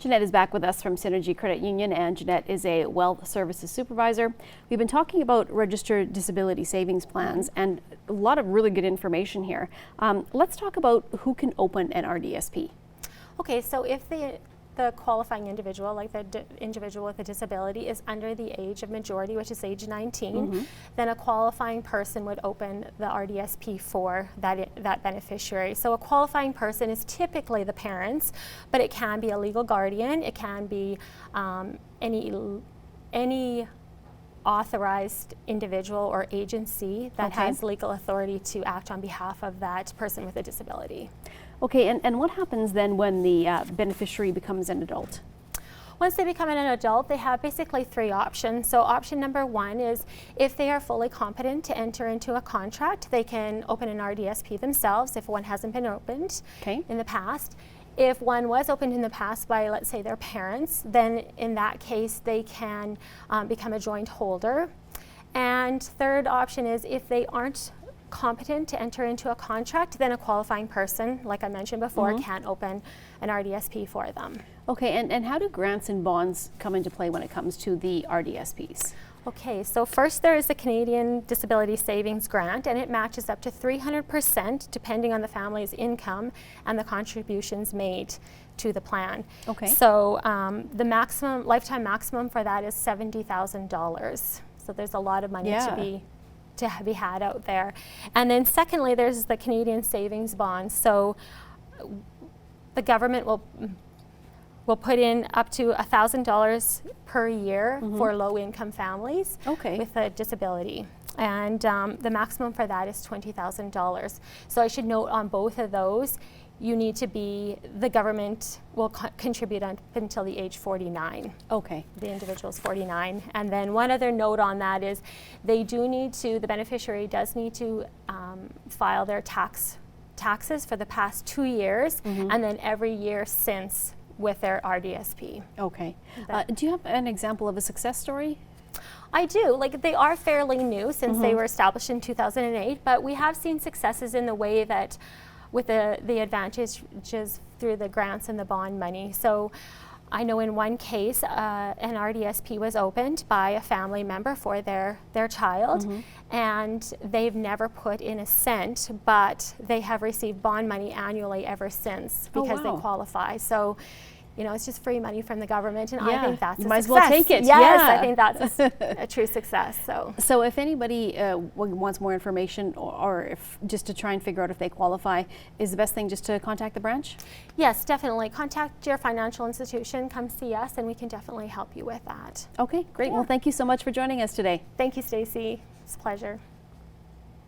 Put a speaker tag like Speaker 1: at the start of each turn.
Speaker 1: Jeanette is back with us from Synergy Credit Union, and Jeanette is a wealth services supervisor. We've been talking about registered disability savings plans and a lot of really good information here. Let's talk about who can open an RDSP.
Speaker 2: Okay, so if the qualifying individual, like the individual with a disability, is under the age of majority, which is age 19, then a qualifying person would open the RDSP for that beneficiary. So a qualifying person is typically the parents, but it can be a legal guardian, it can be any authorized individual or agency that has legal authority to act on behalf of that person with a disability.
Speaker 1: Okay, and what happens then when the beneficiary becomes an adult?
Speaker 2: Once they become an adult, they have basically three options. So option number one is if they are fully competent to enter into a contract, they can open an RDSP themselves if one hasn't been opened in the past. If one was opened in the past by, let's say, their parents, then in that case they can become a joint holder. And third option is if they aren't competent to enter into a contract, then a qualifying person, like I mentioned before, can open an RDSP for them.
Speaker 1: Okay, and how do grants and bonds come into play when it comes to the RDSPs?
Speaker 2: Okay, so first there is the Canadian Disability Savings Grant, and it matches up to 300% depending on the family's income and the contributions made to the plan. Okay. So the maximum, lifetime maximum for that is $70,000. So there's a lot of money to be had out there. And then secondly, there's the Canadian Savings Bonds. So the government will put in up to $1,000 per year for low-income families with a disability. And the maximum for that is $20,000. So I should note on both of those, you need to be, the government will contribute up until the age 49. Okay. The individual's 49. And then one other note on that is they do need to, the beneficiary does need to file their taxes for the past 2 years and then every year since with their RDSP. Okay.
Speaker 1: Do you have an example of a success story?
Speaker 2: I do. Like, they are fairly new since they were established in 2008, but we have seen successes in the way that with the advantages through the grants and the bond money. So I know in one case an RDSP was opened by a family member for their child, and they've never put in a cent, but they have received bond money annually ever since because they qualify. So, you know, it's just free money from the government, and I think that's a success.
Speaker 1: Might as well take it.
Speaker 2: Yes, I think that's a true success.
Speaker 1: So if anybody wants more information, or if just to try and figure out if they qualify, is the best thing just to contact the branch? Yes,
Speaker 2: definitely. Contact your financial institution, come see us, and we can definitely help you with that.
Speaker 1: Okay, great. Well, thank you so much for joining us today.
Speaker 2: Thank you, Stacey. It's a pleasure.